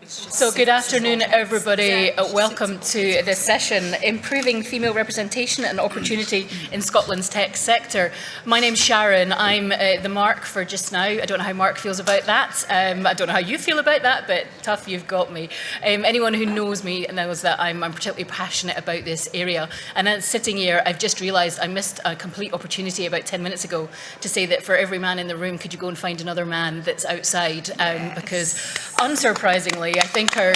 So good afternoon, everybody. Welcome to this session, Improving Female Representation and Opportunity in Scotland's Tech Sector. My name's Sharon. I'm the Mark for just now. I don't know how Mark feels about that. I don't know how you feel about that, but tough, you've got me. Anyone who knows me knows that I'm particularly passionate about this area. And then sitting here, I've just realised I missed a complete opportunity about 10 minutes ago to say that for every man in the room, could you go and find another man that's outside? Because unsurprisingly, I think our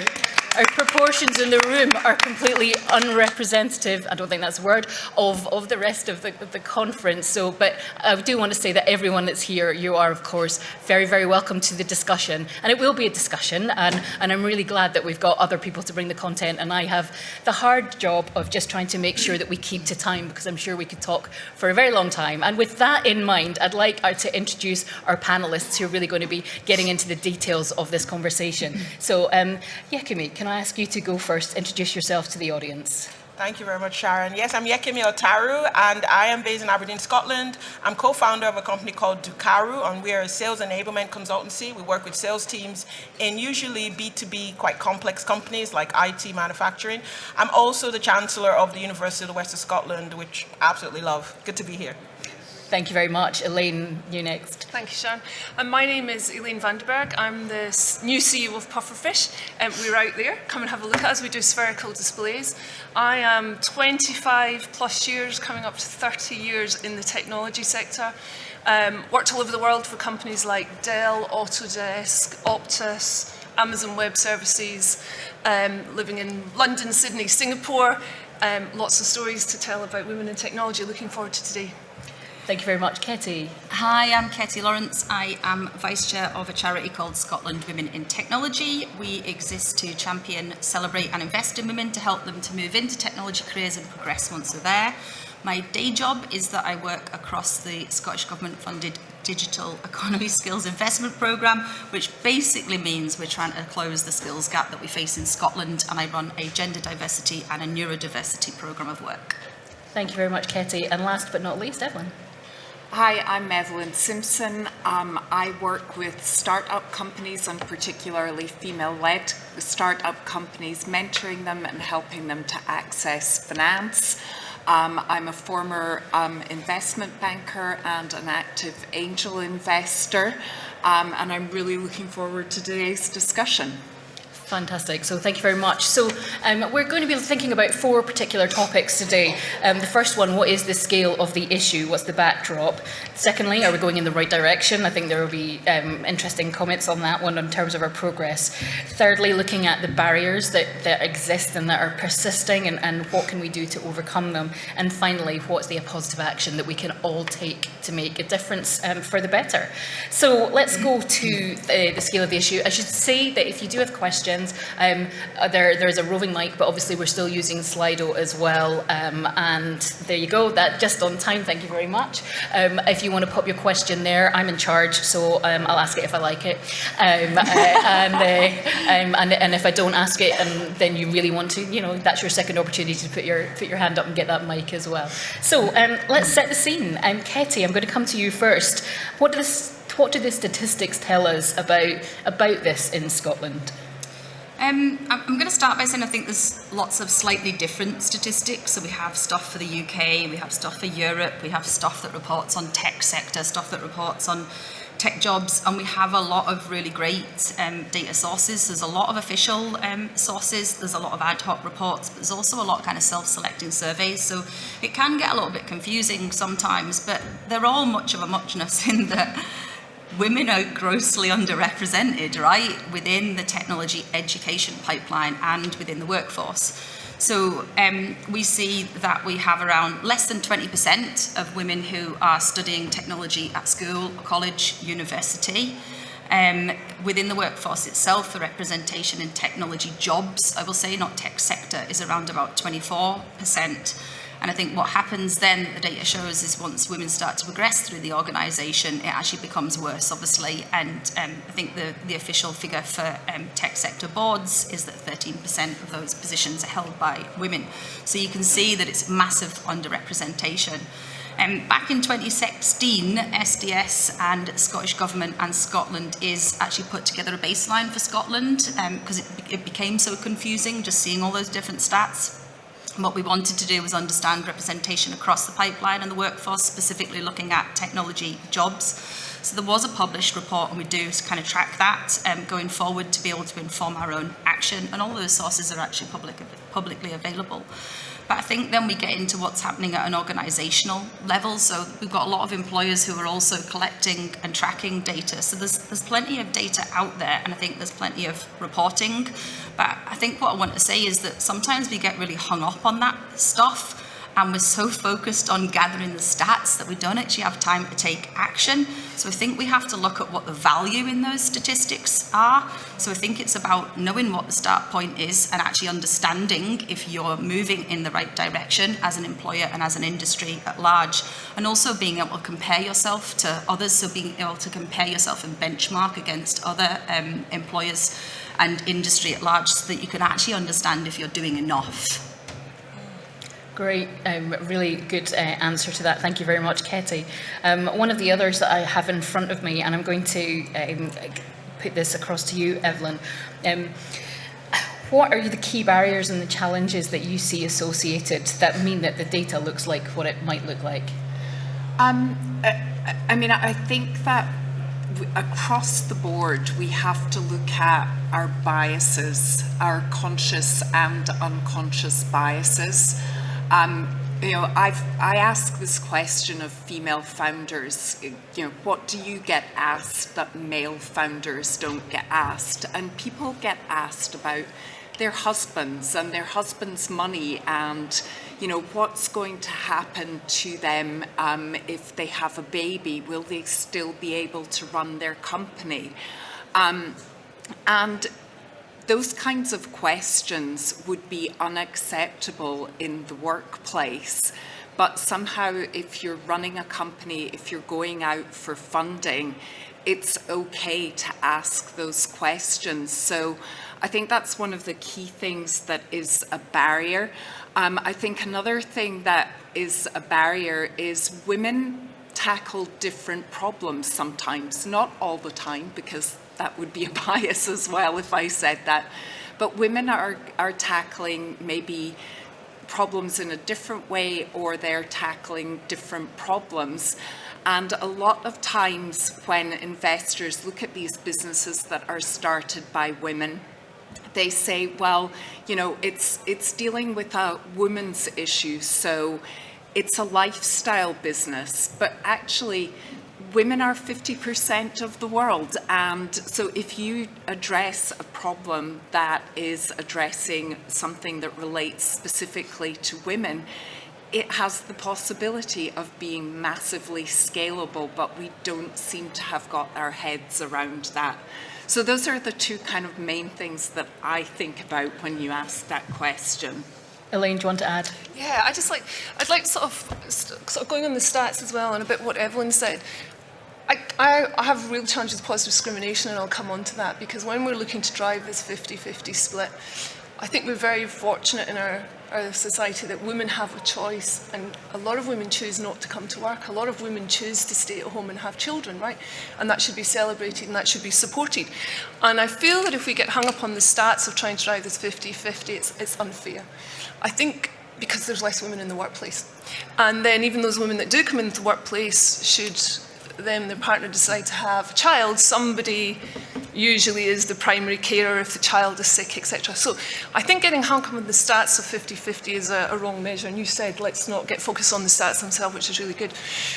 proportions in the room are completely unrepresentative, I don't think that's a word, of the rest of the conference. So, but I do want to say that everyone that's here, you are, of course, very, very welcome to the discussion. And it will be a discussion, and I'm really glad that we've got other people to bring the content, and I have the hard job of just trying to make sure that we keep to time, because I'm sure we could talk for a very long time. And with that in mind, I'd like to introduce our panellists who are really going to be getting into the details of this conversation. So, Yekimi, can I ask you to go first, introduce yourself to the audience? Thank you very much, Sharon. Yes, I'm Yekimi Otaru, and I am based in Aberdeen, Scotland. I'm co-founder of a company called Dukaru, and we are a sales enablement consultancy. We work with sales teams in usually B2B, quite complex companies like IT, manufacturing. I'm also the Chancellor of the University of the West of Scotland, which I absolutely love. Good to be here. Thank you very much. Elaine, you next. Thank you, Sharon. My name is Elaine Vandenberg. I'm the new CEO of Pufferfish. We're out there. Come and have a look at us. We do spherical displays. I am 25 plus years, coming up to 30 years in the technology sector. Worked all over the world for companies like Dell, Autodesk, Optus, Amazon Web Services, living in London, Sydney, Singapore. Lots of stories to tell about women in technology. Looking forward to today. Thank you very much. Ketty. Hi, I'm Ketty Lawrence. I am Vice Chair of a charity called Scotland Women in Technology. We exist to champion, celebrate and invest in women to help them to move into technology careers and progress once they're there. My day job is that I work across the Scottish Government-funded Digital Economy Skills Investment Programme, which basically means we're trying to close the skills gap that we face in Scotland, and I run a gender diversity and a neurodiversity programme of work. Thank you very much, Ketty. And last but not least, Evelyn. Hi, I'm Evelyn Simpson. I work with startup companies, and particularly female-led startup companies, mentoring them and helping them to access finance. I'm a former investment banker and an active angel investor, and I'm really looking forward to today's discussion. Fantastic. So thank you very much. So we're going to be thinking about 4 particular topics today. The first one, what is the scale of the issue? What's the backdrop? Secondly, are we going in the right direction? I think there will be interesting comments on that one in terms of our progress. Thirdly, looking at the barriers that exist and that are persisting, and what can we do to overcome them? And finally, what's the positive action that we can all take to make a difference for the better? So let's go to the scale of the issue. I should say that if you do have questions, there's a roving mic, but obviously we're still using Slido as well. And there you go, that just on time, thank you very much. If you want to pop your question there, I'm in charge, so I'll ask it if I like it. And if I don't ask it, and then you really want to, that's your second opportunity to put your hand up and get that mic as well. So let's set the scene. Ketty, I'm going to come to you first. What do the statistics tell us about this in Scotland? I'm going to start by saying I think there's lots of slightly different statistics. So we have stuff for the UK, we have stuff for Europe, we have stuff that reports on tech sector, stuff that reports on tech jobs, and we have a lot of really great data sources. There's a lot of official sources, there's a lot of ad hoc reports, but there's also a lot of kind of self-selecting surveys. So it can get a little bit confusing sometimes, but they're all much of a muchness in that women are grossly underrepresented, right, within the technology education pipeline and within the workforce. So we see that we have around less than 20% of women who are studying technology at school, college, university. Within the workforce itself, the representation in technology jobs, I will say, not tech sector, is around about 24%. And I think what happens then, the data shows, is once women start to progress through the organisation, it actually becomes worse, obviously. And I think the official figure for tech sector boards is that 13% of those positions are held by women. So you can see that it's massive underrepresentation. Back in 2016, SDS and Scottish Government and Scotland is actually put together a baseline for Scotland because it became so confusing just seeing all those different stats. And what we wanted to do was understand representation across the pipeline and the workforce, specifically looking at technology jobs. So there was a published report, and we do kind of track that going forward to be able to inform our own action, and all those sources are actually publicly available. But I think then we get into what's happening at an organisational level. So we've got a lot of employers who are also collecting and tracking data. So there's plenty of data out there, and I think there's plenty of reporting. But I think what I want to say is that sometimes we get really hung up on that stuff, and we're so focused on gathering the stats that we don't actually have time to take action. So I think we have to look at what the value in those statistics are. So I think it's about knowing what the start point is and actually understanding if you're moving in the right direction as an employer and as an industry at large, and also being able to compare yourself to others, so being able to compare yourself and benchmark against other employers and industry at large so that you can actually understand if you're doing enough. Great, really good answer to that. Thank you very much, Ketty. One of the others that I have in front of me, and I'm going to put this across to you, Evelyn. What are the key barriers and the challenges that you see associated that mean that the data looks like what it might look like? I mean, I think that across the board, we have to look at our biases, our conscious and unconscious biases. You know, I ask this question of female founders, you know, what do you get asked that male founders don't get asked? And people get asked about their husbands and their husbands' money and, you know, what's going to happen to them if they have a baby? Will they still be able to run their company? And those kinds of questions would be unacceptable in the workplace. But somehow, if you're running a company, if you're going out for funding, it's okay to ask those questions. So I think that's one of the key things that is a barrier. I think another thing that is a barrier is women tackle different problems sometimes, not all the time, because that would be a bias as well if I said that. But women are tackling maybe problems in a different way, or they're tackling different problems. And a lot of times when investors look at these businesses that are started by women, they say, well, you know, it's dealing with a woman's issue, so it's a lifestyle business. But actually, women are 50% of the world, and so if you address a problem that is addressing something that relates specifically to women, it has the possibility of being massively scalable, but we don't seem to have got our heads around that. So those are the two kind of main things that I think about when you ask that question. Elaine, do you want to add? Yeah, I'd like to sort of going on the stats as well and a bit what Evelyn said. I have real challenges with positive discrimination, and I'll come on to that, because when we're looking to drive this 50-50 split, I think we're very fortunate in our society that women have a choice, and a lot of women choose not to come to work. A lot of women choose to stay at home and have children, right? And that should be celebrated and that should be supported. And I feel that if we get hung up on the stats of trying to drive this 50-50, it's unfair. I think because there's less women in the workplace. And then even those women that do come into the workplace, should their partner decide to have a child, somebody usually is the primary carer if the child is sick, etc. So I think getting hung up on the stats of 50-50 is a wrong measure. And you said, let's not get focused on the stats themselves, which is really good.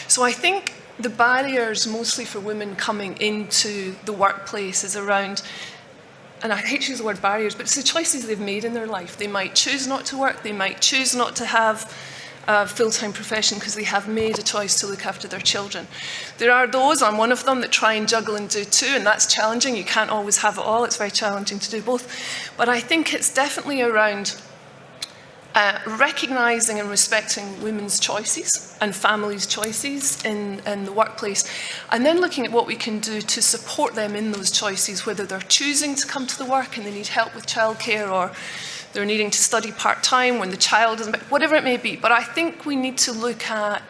So I think the barriers mostly for women coming into the workplace is around, and I hate to use the word barriers, but it's the choices they've made in their life. They might choose not to work, they might choose not to have a full-time profession because they have made a choice to look after their children. There are those, I'm one of them, that try and juggle and do two, and that's challenging. You can't always have it all. It's very challenging to do both. But I think it's definitely around recognising and respecting women's choices and families' choices in the workplace, and then looking at what we can do to support them in those choices, whether they're choosing to come to the work and they need help with childcare, or they're needing to study part-time when the child isn't, whatever it may be. But I think we need to look at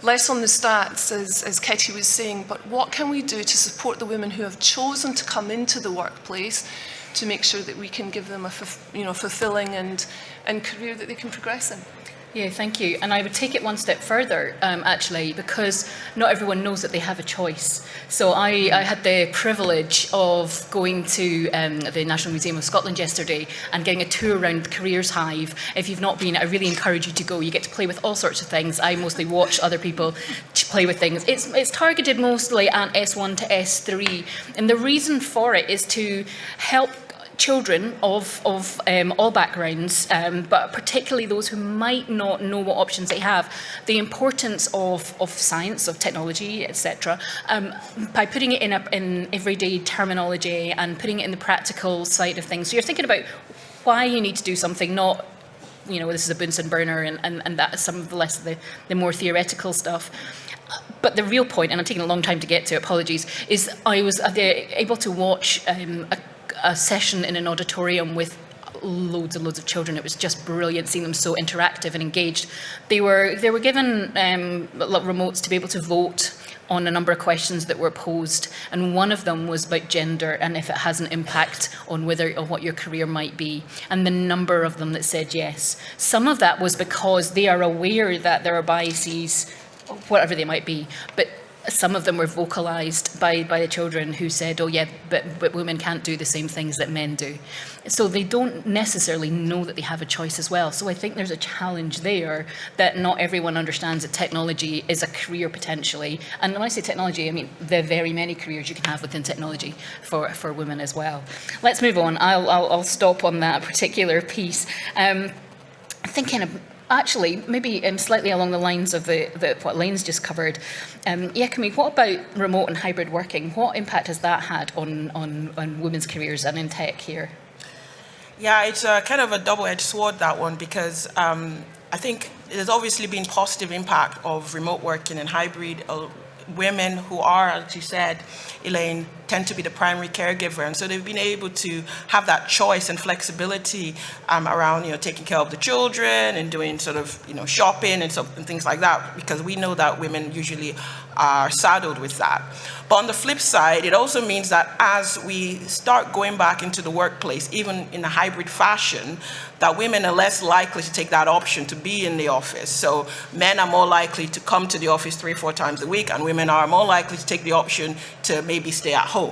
less on the stats, as Ketty was saying, but what can we do to support the women who have chosen to come into the workplace to make sure that we can give them a fulfilling and career that they can progress in? Yeah, thank you. And I would take it one step further, actually, because not everyone knows that they have a choice. So I had the privilege of going to the National Museum of Scotland yesterday and getting a tour around Careers Hive. If you've not been, I really encourage you to go. You get to play with all sorts of things. I mostly watch other people play with things. It's targeted mostly at S1 to S3. And the reason for it is to help children of all backgrounds, but particularly those who might not know what options they have, the importance of science, of technology, etc., by putting it in everyday terminology and putting it in the practical side of things. So you're thinking about why you need to do something, not, this is a Bunsen burner and that is some of the more theoretical stuff. But the real point, and I'm taking a long time to get to, apologies, is I was able to watch a session in an auditorium with loads and loads of children. It was just brilliant seeing them so interactive and engaged. They were given remotes to be able to vote on a number of questions that were posed, and one of them was about gender and if it has an impact on whether or what your career might be, and the number of them that said yes. Some of that was because they are aware that there are biases, whatever they might be, but some of them were vocalised by the children who said, oh yeah, but women can't do the same things that men do. So they don't necessarily know that they have a choice as well. So I think there's a challenge there that not everyone understands that technology is a career potentially. And when I say technology, I mean the very many careers you can have within technology for women as well. Let's move on. I'll stop on that particular piece. Thinking of actually, maybe slightly along the lines of what Lane's just covered, Yekimi, what about remote and hybrid working? What impact has that had on women's careers and in tech here? Yeah, it's kind of a double-edged sword, that one, because I think there's obviously been positive impact of remote working and hybrid. Women who are, as you said, Elaine, tend to be the primary caregiver, and so they've been able to have that choice and flexibility around, taking care of the children and doing sort of, shopping and things like that, because we know that women usually are saddled with that. But on the flip side, it also means that as we start going back into the workplace, even in a hybrid fashion, that women are less likely to take that option to be in the office. So men are more likely to come to the office 3 or 4 times a week, and women are more likely to take the option to maybe stay at home.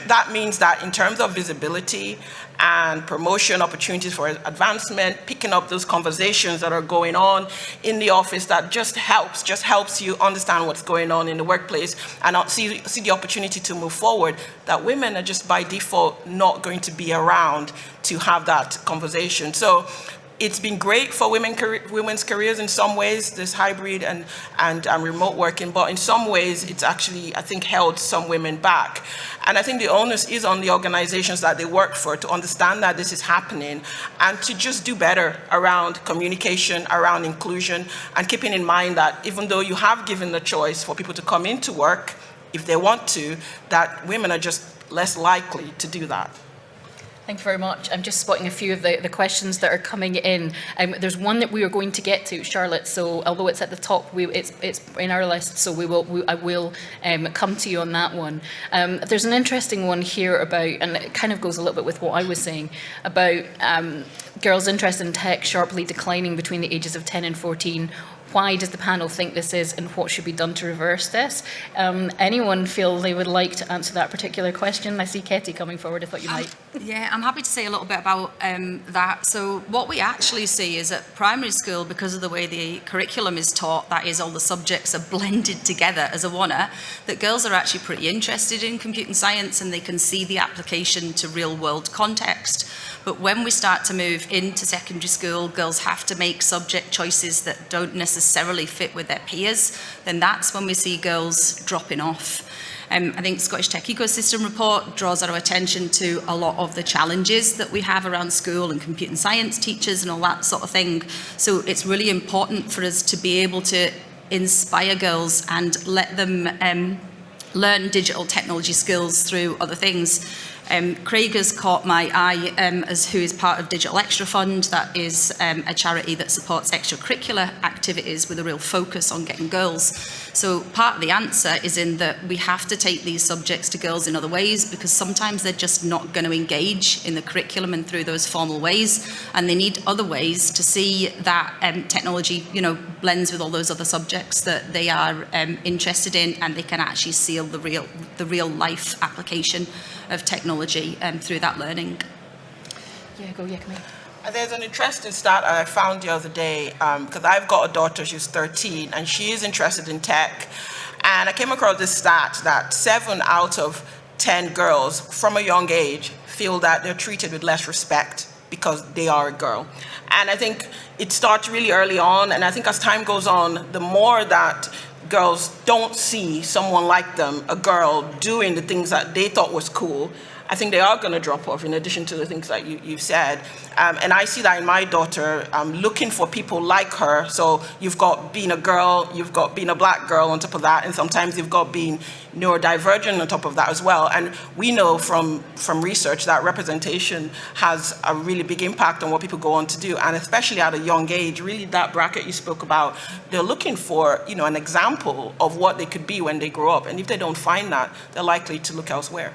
That means that in terms of visibility and promotion opportunities for advancement, picking up those conversations that are going on in the office, that just helps you understand what's going on in the workplace and see the opportunity to move forward, that women are just by default not going to be around to have that conversation. So it's been great for women's careers in some ways, this hybrid and remote working, but in some ways it's actually, I think, held some women back. And I think the onus is on the organizations that they work for to understand that this is happening and to just do better around communication, around inclusion, and keeping in mind that even though you have given the choice for people to come into work, if they want to, that women are just less likely to do that. Thank you very much. I'm just spotting a few of the questions that are coming in. There's one that we are going to get to, Charlotte, so although it's at the top, it's in our list, so I will come to you on that one. There's an interesting one here about, and it kind of goes a little bit with what I was saying, about girls' interest in tech sharply declining between the ages of 10 and 14. Why does the panel think this is, and what should be done to reverse this? Anyone feel they would like to answer that particular question? I see Ketty coming forward. I thought you might. Yeah, I'm happy to say a little bit about that. So what we actually see is at primary school, because of the way the curriculum is taught, that is, all the subjects are blended together as a oneer, that girls are actually pretty interested in computing science and they can see the application to real-world context. But when we start to move into secondary school, girls have to make subject choices that don't necessarily fit with their peers, then that's when we see girls dropping off. I think Scottish Tech Ecosystem Report draws our attention to a lot of the challenges that we have around school and computing science teachers and all that sort of thing. So it's really important for us to be able to inspire girls and let them learn digital technology skills through other things. Craig has caught my eye as who is part of Digital Extra Fund. That is a charity that supports extracurricular activities with a real focus on getting girls. So part of the answer is in that we have to take these subjects to girls in other ways, because sometimes they're just not going to engage in the curriculum and through those formal ways, and they need other ways to see that technology, blends with all those other subjects that they are interested in, and they can actually see the real life application of technology through that learning. Yeah, go Yakimi. There's an interesting stat I found the other day, because I've got a daughter, she's 13, and she is interested in tech. And I came across this stat that 7 out of 10 girls from a young age feel that they're treated with less respect because they are a girl. And I think it starts really early on, and I think as time goes on, the more that girls don't see someone like them, a girl, doing the things that they thought was cool, I think they are going to drop off, in addition to the things that you've said. And I see that in my daughter, looking for people like her. So you've got being a girl, you've got being a black girl on top of that, and sometimes you've got being neurodivergent on top of that as well. And we know from research that representation has a really big impact on what people go on to do, and especially at a young age. Really, that bracket you spoke about, they're looking for an example of what they could be when they grow up. And if they don't find that, they're likely to look elsewhere.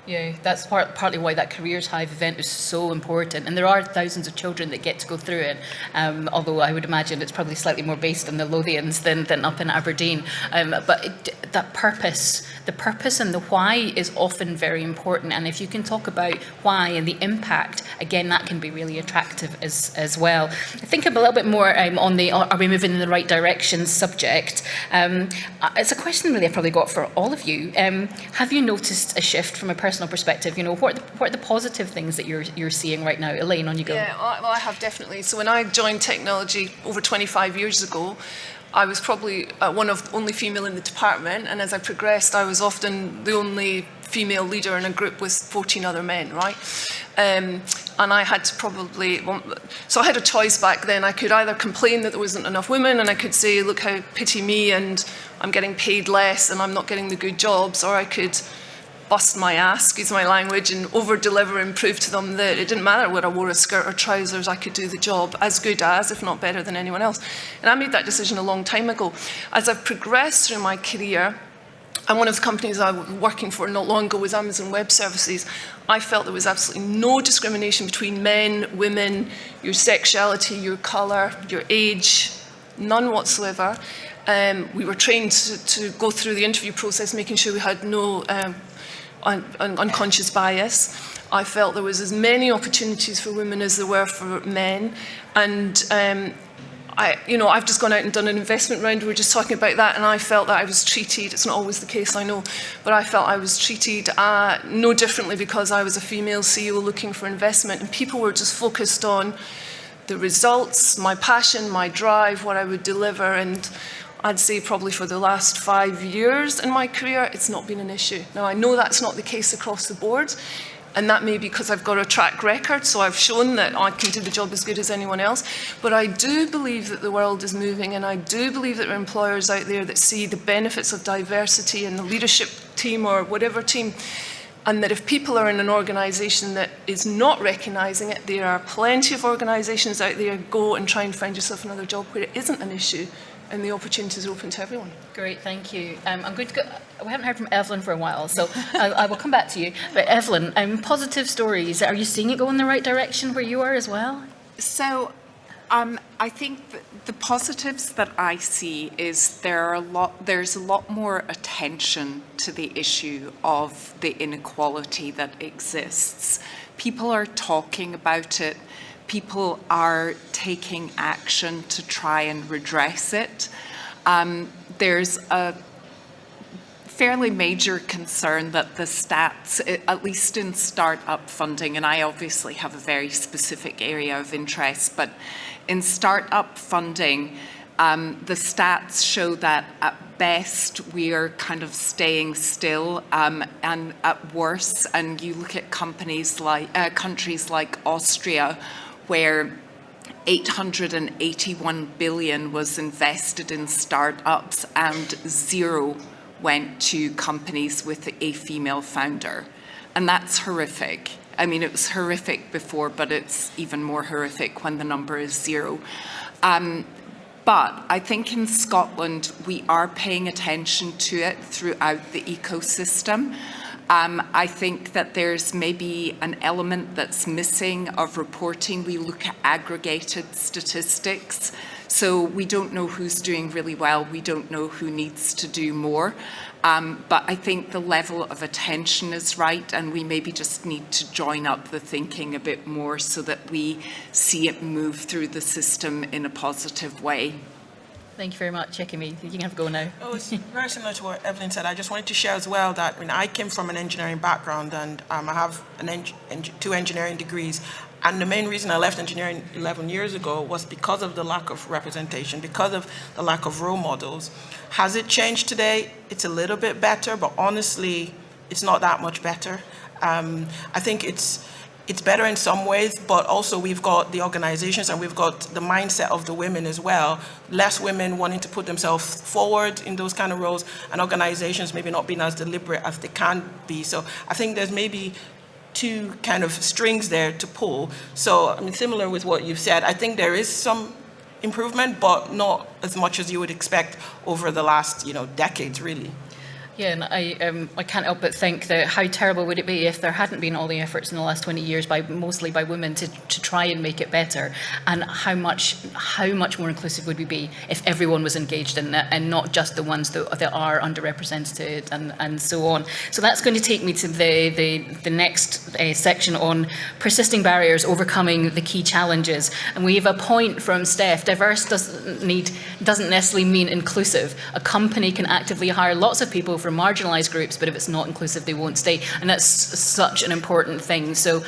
Yeah, that's partly why that Careers Hive event is so important. And there are thousands of children that get to go through it, although I would imagine it's probably slightly more based on the Lothians than up in Aberdeen. That purpose, the purpose and the why is often very important. And if you can talk about why and the impact, again, that can be really attractive as well. I think a little bit more on the are we moving in the right direction subject. It's a question really I've probably got for all of you. Have you noticed a shift from a personal perspective? What are the positive things that you're seeing right now? Elaine, on you go. Yeah, well, I have definitely. So when I joined technology over 25 years ago, I was probably one of the only female in the department, and as I progressed, I was often the only female leader in a group with 14 other men, right? And I had to so I had a choice back then. I could either complain that there wasn't enough women, and I could say, look how pity me, and I'm getting paid less, and I'm not getting the good jobs, or I could bust my ass, excuse my language, and over-deliver and prove to them that it didn't matter whether I wore a skirt or trousers, I could do the job as good as, if not better than anyone else. And I made that decision a long time ago. As I've progressed through my career, and one of the companies I was working for not long ago was Amazon Web Services, I felt there was absolutely no discrimination between men, women, your sexuality, your colour, your age, none whatsoever. We were trained to go through the interview process, making sure we had no unconscious bias. I felt there was as many opportunities for women as there were for men, and I've just gone out and done an investment round. We were just talking about that, and I felt that I was treated. It's not always the case, I know, but I felt I was treated no differently because I was a female CEO looking for investment, and people were just focused on the results, my passion, my drive, what I would deliver, and I'd say probably for the last 5 years in my career, it's not been an issue. Now, I know that's not the case across the board, and that may be because I've got a track record, so I've shown that I can do the job as good as anyone else. But I do believe that the world is moving, and I do believe that there are employers out there that see the benefits of diversity in the leadership team or whatever team, and that if people are in an organisation that is not recognising it, there are plenty of organisations out there. Go and try and find yourself another job where it isn't an issue, and the opportunities are open to everyone. Great, thank you. I'm going to go. We haven't heard from Evelyn for a while, so I will come back to you. But Evelyn, positive stories. Are you seeing it go in the right direction where you are as well? So, I think the positives that I see is there's a lot more attention to the issue of the inequality that exists. People are talking about it. People are taking action to try and redress it. There's a fairly major concern that the stats, at least in startup funding, and I obviously have a very specific area of interest, but in startup funding, the stats show that at best we are kind of staying still, and at worst, and you look at countries like Austria, where 881 billion was invested in startups and 0 went to companies with a female founder. And that's horrific. I mean, it was horrific before, but it's even more horrific when the number is 0. But I think in Scotland, we are paying attention to it throughout the ecosystem. I think that there's maybe an element that's missing of reporting. We look at aggregated statistics. So we don't know who's doing really well. We don't know who needs to do more. But I think the level of attention is right, and we maybe just need to join up the thinking a bit more so that we see it move through the system in a positive way. Thank you very much, Ekemi. You can have a go now. Oh, it's very similar to what Evelyn said. I just wanted to share as well that when I came from an engineering background, and I have 2 engineering degrees, and the main reason I left engineering 11 years ago was because of the lack of representation, because of the lack of role models. Has it changed today? It's a little bit better, but honestly, it's not that much better. I think it's better in some ways, but also we've got the organizations and we've got the mindset of the women as well. Less women wanting to put themselves forward in those kind of roles, and organizations maybe not being as deliberate as they can be. So I think there's maybe 2 kind of strings there to pull. So I mean, similar with what you've said, I think there is some improvement, but not as much as you would expect over the last, decades, really. Yeah, and I can't help but think that how terrible would it be if there hadn't been all the efforts in the last 20 years, mostly by women, to try and make it better, and how much more inclusive would we be if everyone was engaged in it and not just the ones that are underrepresented and so on. So that's going to take me to the next section on persisting barriers, overcoming the key challenges. And we have a point from Steph: diverse doesn't necessarily mean inclusive. A company can actively hire lots of people from marginalised groups, but if it's not inclusive, they won't stay. And that's such an important thing. So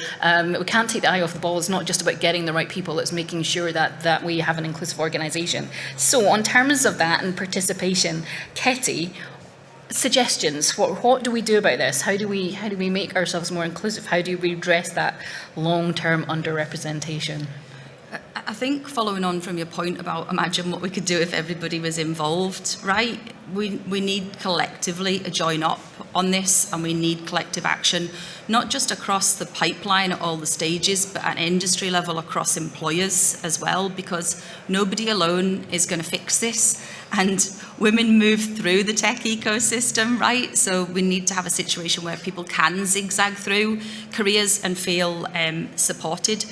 we can't take the eye off the ball. It's not just about getting the right people, it's making sure that we have an inclusive organisation. So on terms of that and participation, Ketty, suggestions. What do we do about this? How do we make ourselves more inclusive? How do we address that long-term underrepresentation? I think following on from your point about imagine what we could do if everybody was involved, right? We need collectively a join up on this, and we need collective action, not just across the pipeline at all the stages, but at industry level across employers as well, because nobody alone is going to fix this. And women move through the tech ecosystem, right? So we need to have a situation where people can zigzag through careers and feel supported.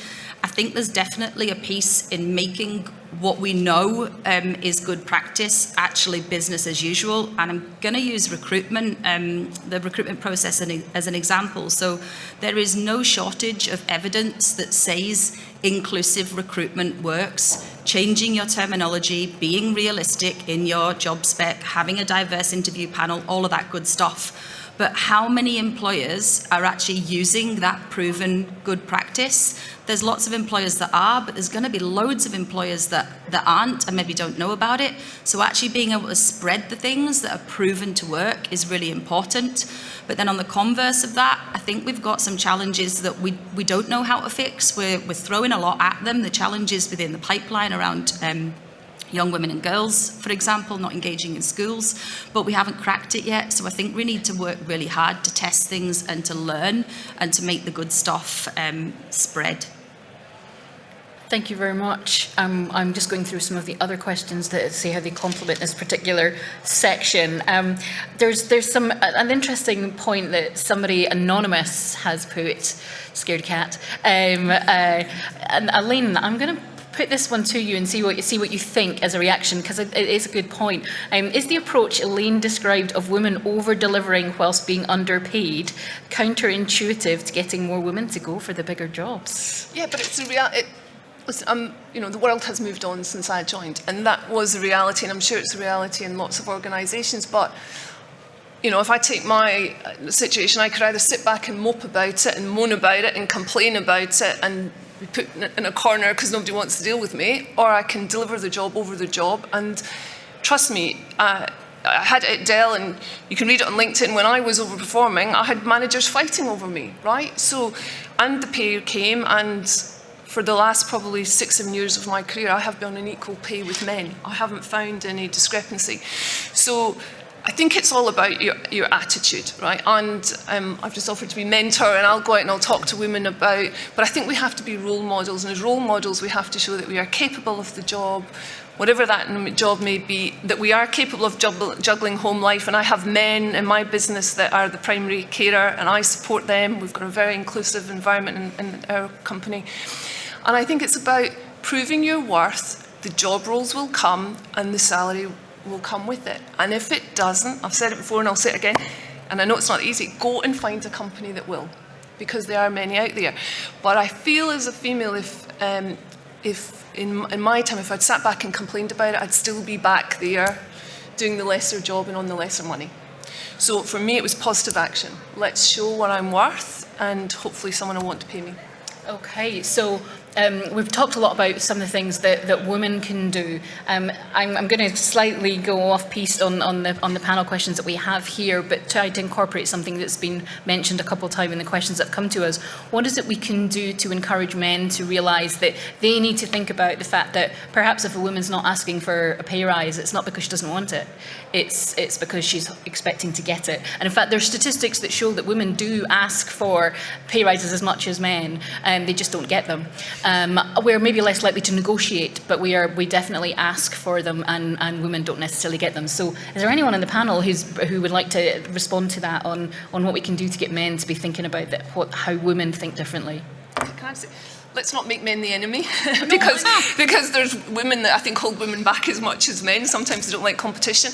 I think there's definitely a piece in making what we know is good practice actually business as usual. And I'm going to use recruitment, the recruitment process as an example. So there is no shortage of evidence that says inclusive recruitment works. Changing your terminology, being realistic in your job spec, having a diverse interview panel, all of that good stuff. But how many employers are actually using that proven good practice? There's lots of employers that are, but there's going to be loads of employers that aren't and maybe don't know about it. So actually being able to spread the things that are proven to work is really important. But then on the converse of that, I think we've got some challenges that we don't know how to fix. We're throwing a lot at them. The challenges within the pipeline around young women and girls, for example, not engaging in schools, but we haven't cracked it yet. So I think we need to work really hard to test things and to learn and to make the good stuff spread. Thank you very much. I'm just going through some of the other questions that see how they complement this particular section. There's an interesting point that somebody anonymous has put, scared cat. And Elaine, I'm going to put this one to you and see what you think as a reaction, because it is a good point. Is the approach Elaine described of women over-delivering whilst being underpaid counterintuitive to getting more women to go for the bigger jobs? Yeah, but it's a reality. The world has moved on since I joined, and that was a reality, and I'm sure it's a reality in lots of organisations. But if I take my situation, I could either sit back and mope about it and moan about it and complain about it and be put in a corner because nobody wants to deal with me, or I can deliver the job over the job. And trust me, I had it at Dell, and you can read it on LinkedIn. When I was overperforming, I had managers fighting over me, right? So, and the pay came, and for the last probably 6-7 years of my career, I have been on an equal pay with men. I haven't found any discrepancy. So I think it's all about your attitude, right? And I've just offered to be mentor, and I'll go out and I'll talk to women about, but I think we have to be role models, and as role models we have to show that we are capable of the job, whatever that job may be, that we are capable of juggling home life. And I have men in my business that are the primary carer, and I support them. We've got a very inclusive environment in our company. And I think it's about proving your worth. The job roles will come and the salary will come with it. And if it doesn't, I've said it before and I'll say it again, and I know it's not easy, go and find a company that will, because there are many out there. But I feel as a female, if in my time, if I'd sat back and complained about it, I'd still be back there doing the lesser job and on the lesser money. So for me, it was positive action. Let's show what I'm worth, and hopefully someone will want to pay me. Okay, so we've talked a lot about some of the things that women can do. I'm going to slightly go off-piste on the panel questions that we have here, but try to incorporate something that's been mentioned a couple of times in the questions that have come to us. What is it we can do to encourage men to realise that they need to think about the fact that perhaps if a woman's not asking for a pay rise, it's not because she doesn't want it. It's because she's expecting to get it. And in fact, there's statistics that show that women do ask for pay rises as much as men, and they just don't get them. We're maybe less likely to negotiate, but we definitely ask for them, and women don't necessarily get them. So is there anyone on the panel who would like to respond to that on what we can do to get men to be thinking about how women think differently? Let's not make men the enemy, because there's women that I think hold women back as much as men. Sometimes they don't like competition.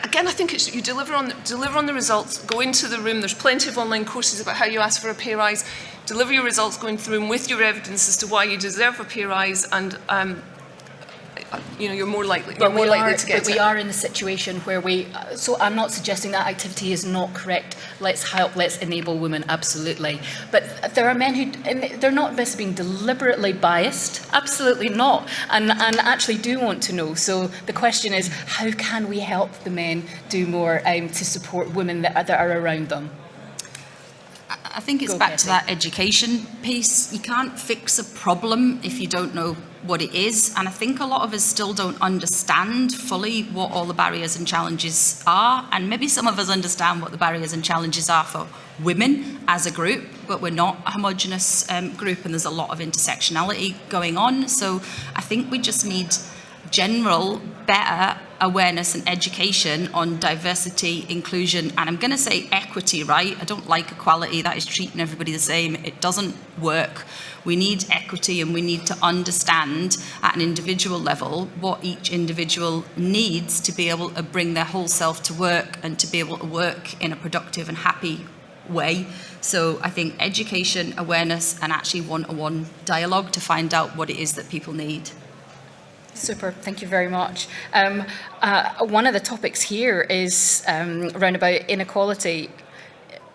Again, I think it's you deliver on the results. Go into the room. There's plenty of online courses about how you ask for a pay rise. Deliver your results. Go into the room with your evidence as to why you deserve a pay rise, and you're more likely. To get it. We are in the situation where so I'm not suggesting that activity is not correct. Let's help. Let's enable women. Absolutely. But there are men and they're not being deliberately biased. Absolutely not. And actually do want to know. So the question is, how can we help the men do more to support women that are around them? I think it's back to that education piece. You can't fix a problem if you don't know what it is. And I think a lot of us still don't understand fully what all the barriers and challenges are. And maybe some of us understand what the barriers and challenges are for women as a group, but we're not a homogenous group, and there's a lot of intersectionality going on. So I think we just need general, better awareness and education on diversity, inclusion, and I'm going to say equity, right? I don't like equality. That is treating everybody the same. It doesn't work. We need equity, and we need to understand at an individual level what each individual needs to be able to bring their whole self to work and to be able to work in a productive and happy way. So I think education, awareness, and actually one-to-one dialogue to find out what it is that people need. Super, thank you very much. One of the topics here is around about inequality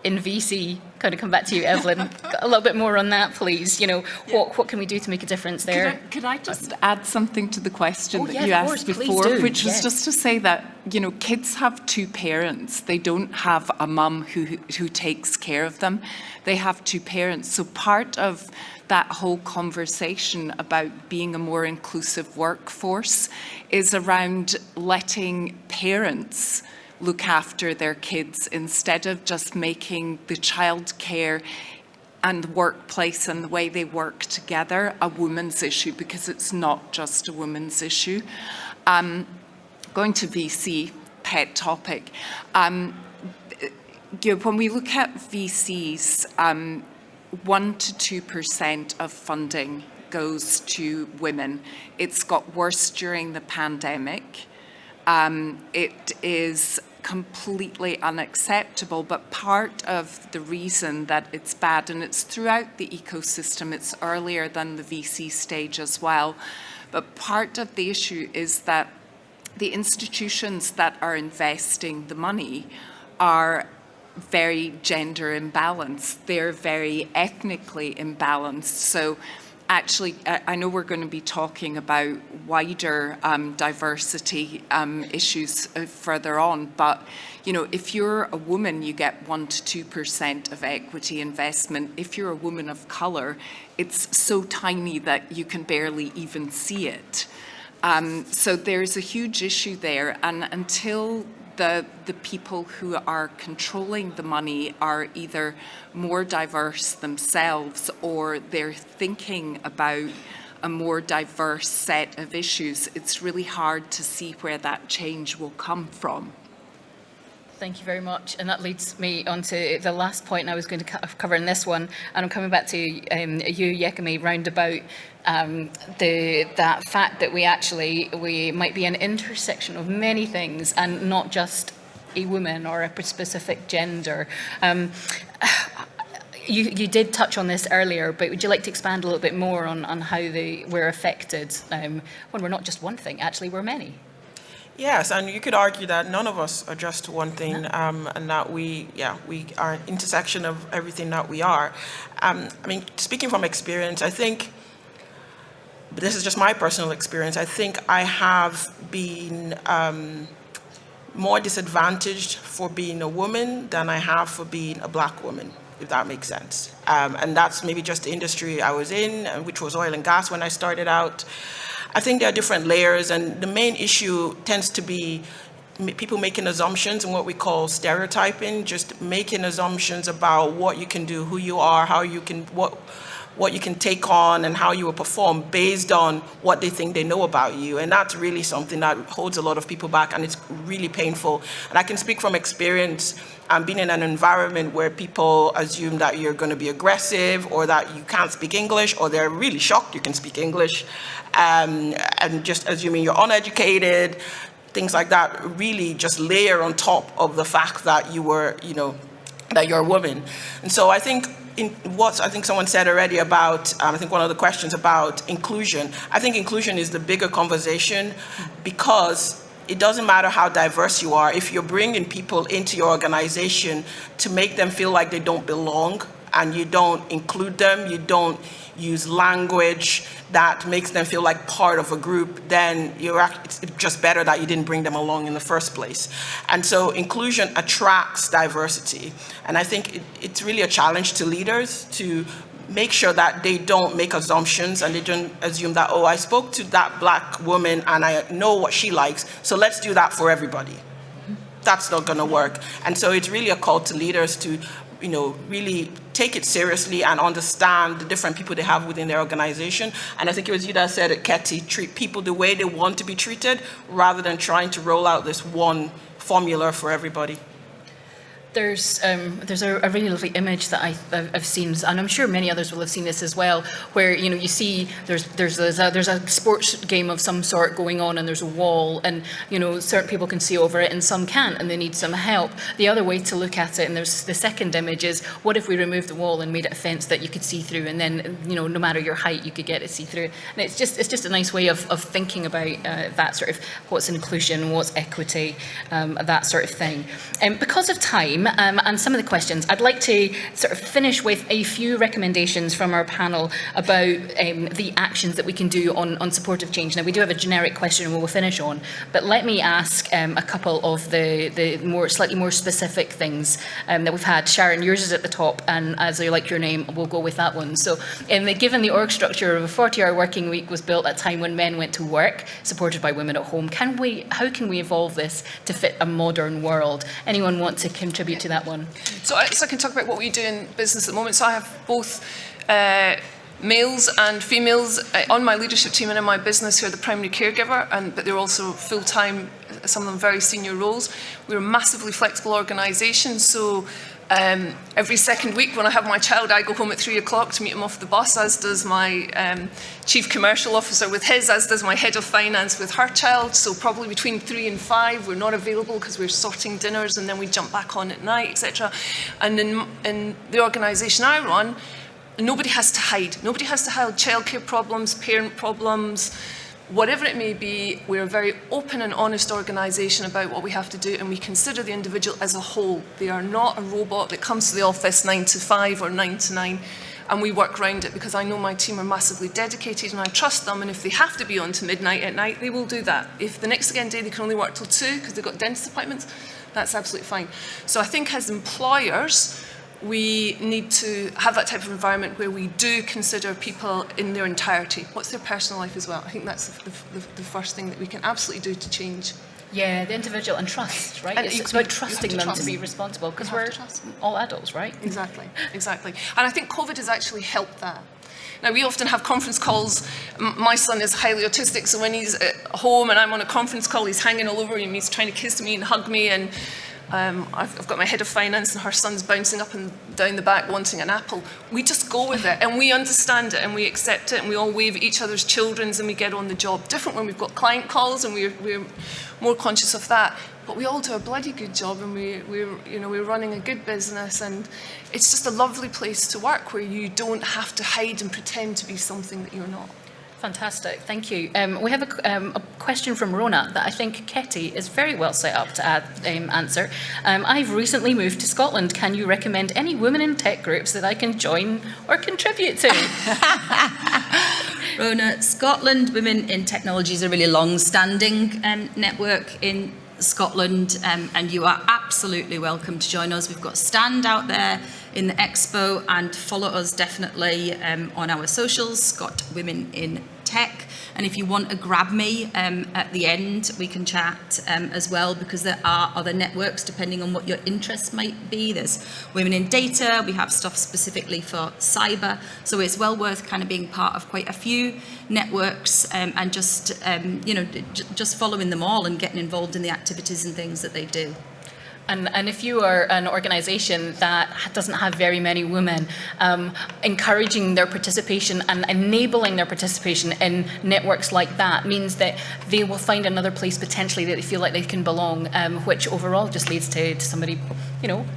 in VC. Kind of come back to you, Evelyn. A little bit more on that, please. What can we do to make a difference there? Could I just add something to the question that you asked course, before, which was just to say that, kids have two parents. They don't have a mum who takes care of them. They have two parents. So part of that whole conversation about being a more inclusive workforce is around letting parents look after their kids instead of just making the childcare and the workplace and the way they work together a woman's issue, because it's not just a woman's issue. Going to VC, pet topic. When we look at VCs, 1 to 2% of funding goes to women. It's got worse during the pandemic. It is completely unacceptable, but part of the reason that it's bad, and it's throughout the ecosystem, it's earlier than the VC stage as well, but part of the issue is that the institutions that are investing the money are very gender imbalanced. They're very ethnically imbalanced. So actually, I know we're going to be talking about wider diversity issues further on, but if you're a woman, you get 1 to 2% of equity investment. If you're a woman of color, it's so tiny that you can barely even see it. So there's a huge issue there, and until the people who are controlling the money are either more diverse themselves or they're thinking about a more diverse set of issues, it's really hard to see where that change will come from. Thank you very much. And that leads me on to the last point I was going to cover in this one. And I'm coming back to you, Yekeme, round about that fact that we might be an intersection of many things and not just a woman or a specific gender. You did touch on this earlier, but would you like to expand a little bit more on how we're affected when we're not just one thing, actually we're many? Yes, and you could argue that none of us are just one thing, and that we are an intersection of everything that we are. I mean, speaking from experience, I think, but this is just my personal experience, I think I have been more disadvantaged for being a woman than I have for being a black woman, if that makes sense. And that's maybe just the industry I was in, which was oil and gas when I started out. I think there are different layers, and the main issue tends to be people making assumptions and what we call stereotyping, just making assumptions about what you can do, who you are, how you can, what you can take on and how you will perform based on what they think they know about you. And that's really something that holds a lot of people back, and it's really painful. And I can speak from experience, being in an environment where people assume that you're going to be aggressive or that you can't speak English, or they're really shocked you can speak English, and just assuming you're uneducated, things like that really just layer on top of the fact that you were, that you're a woman. And so I think I think someone said already about, I think one of the questions about inclusion, I think inclusion is the bigger conversation, because it doesn't matter how diverse you are. If you're bringing people into your organization to make them feel like they don't belong, and you don't include them, you don't use language that makes them feel like part of a group, then it's just better that you didn't bring them along in the first place. And so inclusion attracts diversity. And I think it's really a challenge to leaders to make sure that they don't make assumptions and they don't assume that, oh, I spoke to that black woman and I know what she likes, so let's do that for everybody. That's not going to work. And so it's really a call to leaders to really take it seriously and understand the different people they have within their organization. And I think it was you that said it, Ketty, treat people the way they want to be treated rather than trying to roll out this one formula for everybody. There's a really lovely image that I've seen, and I'm sure many others will have seen this as well, where you see there's a sports game of some sort going on, and there's a wall, and certain people can see over it and some can't, and they need some help. The other way to look at it, and there's the second image, is what if we removed the wall and made it a fence that you could see through, and then no matter your height you could get to see through. And it's just a nice way of thinking about that sort of what's inclusion, what's equity, that sort of thing. Because of time. And some of the questions, I'd like to sort of finish with a few recommendations from our panel about the actions that we can do on supportive change. Now, we do have a generic question we'll finish on, but let me ask a couple of the slightly more specific things that we've had. Sharon, yours is at the top, and as I like your name, we'll go with that one. So, given the org structure of a 40-hour working week was built at a time when men went to work, supported by women at home, how can we evolve this to fit a modern world? Anyone want to contribute to that one? So I can talk about what we do in business at the moment. So I have both males and females on my leadership team and in my business who are the primary caregiver, but they're also full-time, some of them very senior roles. We're a massively flexible organisation, so every second week when I have my child, I go home at 3 o'clock to meet him off the bus, as does my chief commercial officer with his, as does my head of finance with her child. So probably between 3 and 5, we're not available because we're sorting dinners and then we jump back on at night, etc. And in the organisation I run, nobody has to hide. Nobody has to hide childcare problems, parent problems, whatever it may be. We're a very open and honest organisation about what we have to do, and we consider the individual as a whole. They are not a robot that comes to the office 9 to 5 or 9 to 9, and we work around it because I know my team are massively dedicated and I trust them, and if they have to be on to midnight at night, they will do that. If the next again day they can only work till 2 because they've got dentist appointments, that's absolutely fine. So I think as employers, we need to have that type of environment where we do consider people in their entirety. What's their personal life as well? I think that's the first thing that we can absolutely do to change. Yeah, the individual and trust, right? And It's about trusting them trust. to be responsible, because You have we're to trust. all adults, right? Exactly. And I think COVID has actually helped that. Now, we often have conference calls. My son is highly autistic, so when he's at home and I'm on a conference call, he's hanging all over me, and he's trying to kiss me and hug me, and I've got my head of finance and her son's bouncing up and down the back wanting an apple. We just go with it, and we understand it, and we accept it, and we all wave at each other's children's, and we get on the job. Different when we've got client calls, and we're more conscious of that. But we all do a bloody good job, and we're running a good business, and it's just a lovely place to work where you don't have to hide and pretend to be something that you're not. Fantastic, thank you. We have a question from Rona that I think Ketty is very well set up to answer. I've recently moved to Scotland. Can you recommend any women in tech groups that I can join or contribute to? Rona, Scotland Women in Technology is a really long-standing network in Scotland, and you are absolutely welcome to join us. We've got a stand out there in the Expo, and follow us definitely on our socials, Scott Women in Tech. And if you want to grab me at the end, we can chat as well, because there are other networks depending on what your interests might be. There's Women in Data, we have stuff specifically for cyber, so it's well worth kind of being part of quite a few networks and just just following them all and getting involved in the activities and things that they do. And if you are an organisation that doesn't have very many women, encouraging their participation and enabling their participation in networks like that means that they will find another place potentially that they feel like they can belong, which overall just leads to somebody,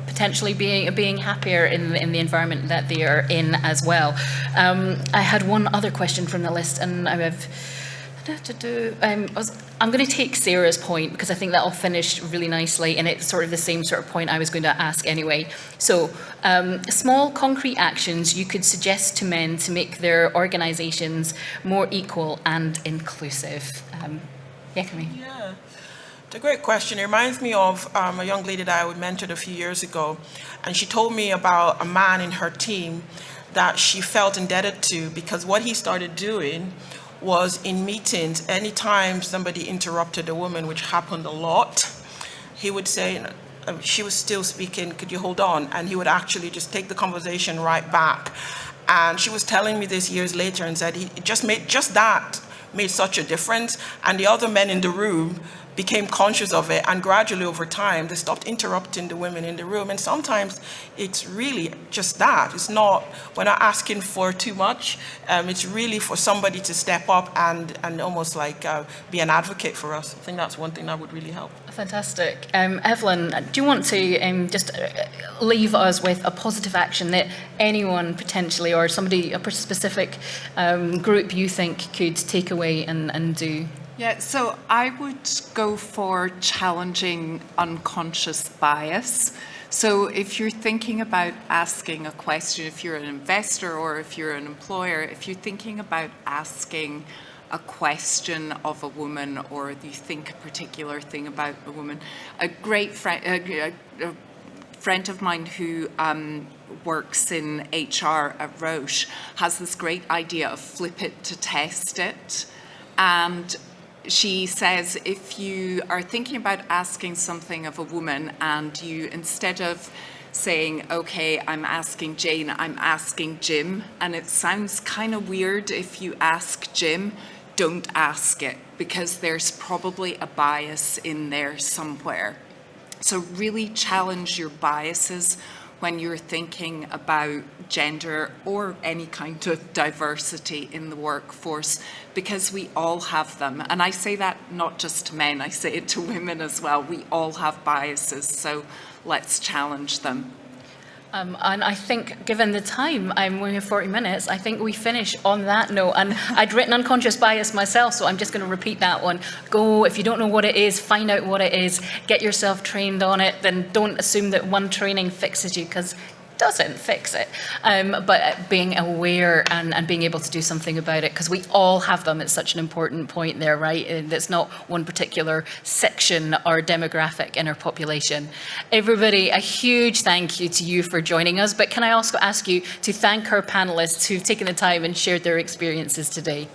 potentially being happier in the environment that they are in as well. I had one other question from the list, and I'm going to take Sarah's point, because I think that'll finish really nicely, and it's sort of the same sort of point I was going to ask anyway. So, small concrete actions you could suggest to men to make their organisations more equal and inclusive. Yakami. Yeah, it's a great question. It reminds me of a young lady that I mentored a few years ago, and she told me about a man in her team that she felt indebted to, because what he started doing was in meetings, anytime somebody interrupted a woman, which happened a lot, he would say, she was still speaking, could you hold on? And he would actually just take the conversation right back. And she was telling me this years later and said just that made such a difference. And the other men in the room became conscious of it, and gradually over time they stopped interrupting the women in the room. And sometimes it's really just that. It's not, we're not asking for too much. It's really for somebody to step up and almost like be an advocate for us. I think that's one thing that would really help. Fantastic. Evelyn, do you want to just leave us with a positive action that anyone potentially, or somebody, a specific group you think could take away and do? Yeah, so I would go for challenging unconscious bias. So if you're thinking about asking a question, if you're an investor or if you're an employer, if you're thinking about asking a question of a woman, or you think a particular thing about a woman, a great friend, a friend of mine who works in HR at Roche has this great idea of flip it to test it. And she says, if you are thinking about asking something of a woman, and you, instead of saying, okay, I'm asking Jane, I'm asking Jim, and it sounds kind of weird if you ask Jim, don't ask it, because there's probably a bias in there somewhere. So really challenge your biases when you're thinking about gender or any kind of diversity in the workforce, because we all have them. And I say that not just to men, I say it to women as well. We all have biases, so let's challenge them. And I think, given the time, we have 40 minutes, I think we finish on that note. And I'd written unconscious bias myself, so I'm just going to repeat that one. Go, if you don't know what it is, find out what it is, get yourself trained on it, then don't assume that one training fixes you, because doesn't fix it. But being aware and being able to do something about it, because we all have them. It's such an important point there, right? And it's not one particular section or demographic in our population. Everybody, a huge thank you to you for joining us. But can I also ask you to thank our panelists who've taken the time and shared their experiences today?